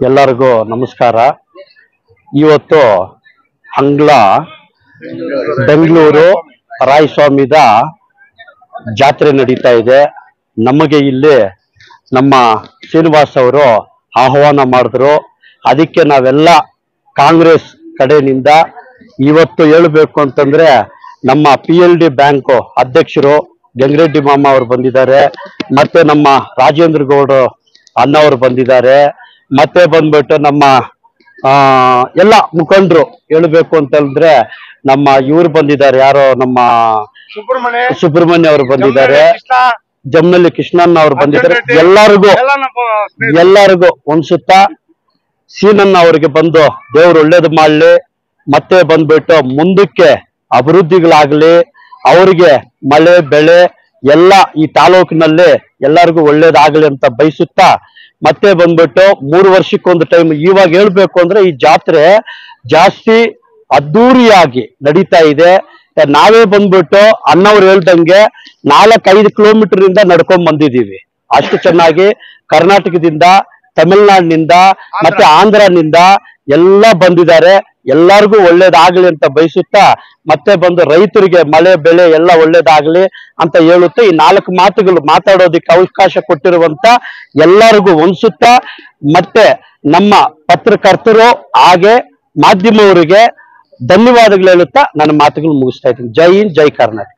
ಎಲ್ಲರಿಗೂ ನಮಸ್ಕಾರ. ಇವತ್ತು ಹಂಗ್ಲ ಬೆಂಗಳೂರು ರಾಯಸ್ವಾಮಿದ ಜಾತ್ರೆ ನಡೀತಾ ಇದೆ. ನಮಗೆ ಇಲ್ಲಿ ನಮ್ಮ ಶ್ರೀನಿವಾಸ್ ಅವರು ಆಹ್ವಾನ ಮಾಡಿದ್ರು. ಅದಕ್ಕೆ ನಾವೆಲ್ಲ ಕಾಂಗ್ರೆಸ್ ಕಡೆಯಿಂದ ಇವತ್ತು ಹೇಳಬೇಕು ಅಂತಂದ್ರೆ ನಮ್ಮ PLD ಬ್ಯಾಂಕ್ ಅಧ್ಯಕ್ಷರು ಗಂಗರೆಡ್ಡಿ ಮಾಮ ಅವರು ಬಂದಿದ್ದಾರೆ, ಮತ್ತೆ ನಮ್ಮ ರಾಜೇಂದ್ರ ಗೌಡ ಅಣ್ಣ ಅವರು ಬಂದಿದ್ದಾರೆ, ಮತ್ತೆ ಬಂದ್ಬಿಟ್ಟು ನಮ್ಮ ಎಲ್ಲ ಮುಖಂಡರು ಹೇಳಬೇಕು ಅಂತಂದ್ರೆ ನಮ್ಮ ಇವ್ರು ಬಂದಿದ್ದಾರೆ, ಯಾರೋ ನಮ್ಮ ಸುಬ್ರಹ್ಮಣ್ಯ ಅವರು ಬಂದಿದ್ದಾರೆ, ಜಮ್ನಳ್ಳಿ ಕೃಷ್ಣಣ್ಣ ಅವರು ಬಂದಿದ್ದಾರೆ. ಎಲ್ಲರಿಗೂ ಒಂದ್ಸುತ್ತ ಸೀನಣ್ಣ ಅವರಿಗೆ ಬಂದು ದೇವ್ರು ಒಳ್ಳೇದು ಮಾಡ್ಲಿ, ಮತ್ತೆ ಬಂದ್ಬಿಟ್ಟು ಮುಂದಕ್ಕೆ ಅಭಿವೃದ್ಧಿಗಳಾಗ್ಲಿ, ಅವರಿಗೆ ಮಳೆ ಬೆಳೆ ಎಲ್ಲ ಈ ತಾಲೂಕಿನಲ್ಲಿ ಎಲ್ಲರಿಗೂ ಒಳ್ಳೇದಾಗ್ಲಿ ಅಂತ ಬಯಸುತ್ತಾ, ಮತ್ತೆ ಬಂದ್ಬಿಟ್ಟು 3 ವರ್ಷಕ್ಕೊಂದು ಟೈಮ್ ಇವಾಗ ಹೇಳ್ಬೇಕು ಅಂದ್ರೆ ಈ ಜಾತ್ರೆ ಜಾಸ್ತಿ ಅದ್ದೂರಿಯಾಗಿ ನಡೀತಾ ಇದೆ. ನಾವೇ ಬಂದ್ಬಿಟ್ಟು ಅಣ್ಣವ್ರು ಹೇಳ್ದಂಗೆ 4-5 ಕಿಲೋಮೀಟರ್ ಇಂದ ನಡ್ಕೊಂಡ್ ಬಂದಿದ್ದೀವಿ. ಅಷ್ಟು ಚೆನ್ನಾಗಿ ಕರ್ನಾಟಕದಿಂದ, ತಮಿಳ್ನಾಡಿನಿಂದ ಮತ್ತೆ ಆಂಧ್ರನಿಂದ ಎಲ್ಲ ಬಂದಿದ್ದಾರೆ. ಎಲ್ಲರಿಗೂ ಒಳ್ಳೇದಾಗ್ಲಿ ಅಂತ ಬಯಸುತ್ತಾ, ಮತ್ತೆ ಬಂದು ರೈತರಿಗೆ ಮಳೆ ಬೆಳೆ ಎಲ್ಲ ಒಳ್ಳೇದಾಗ್ಲಿ ಅಂತ ಹೇಳುತ್ತೆ. ಈ 4 ಮಾತುಗಳು ಮಾತಾಡೋದಿಕ್ಕೆ ಅವಕಾಶ ಕೊಟ್ಟಿರುವಂತ ಎಲ್ಲರಿಗೂ ಒಂದ್ಸುತ್ತಾ, ಮತ್ತೆ ನಮ್ಮ ಪತ್ರಕರ್ತರು ಹಾಗೆ ಮಾಧ್ಯಮವರಿಗೆ ಧನ್ಯವಾದಗಳು ಹೇಳುತ್ತಾ ನನ್ನ ಮಾತುಗಳು ಮುಗಿಸ್ತಾ ಇದ್ದೀನಿ. ಜೈ ಹಿಂದ್, ಜೈ ಕರ್ನಾಟಕ.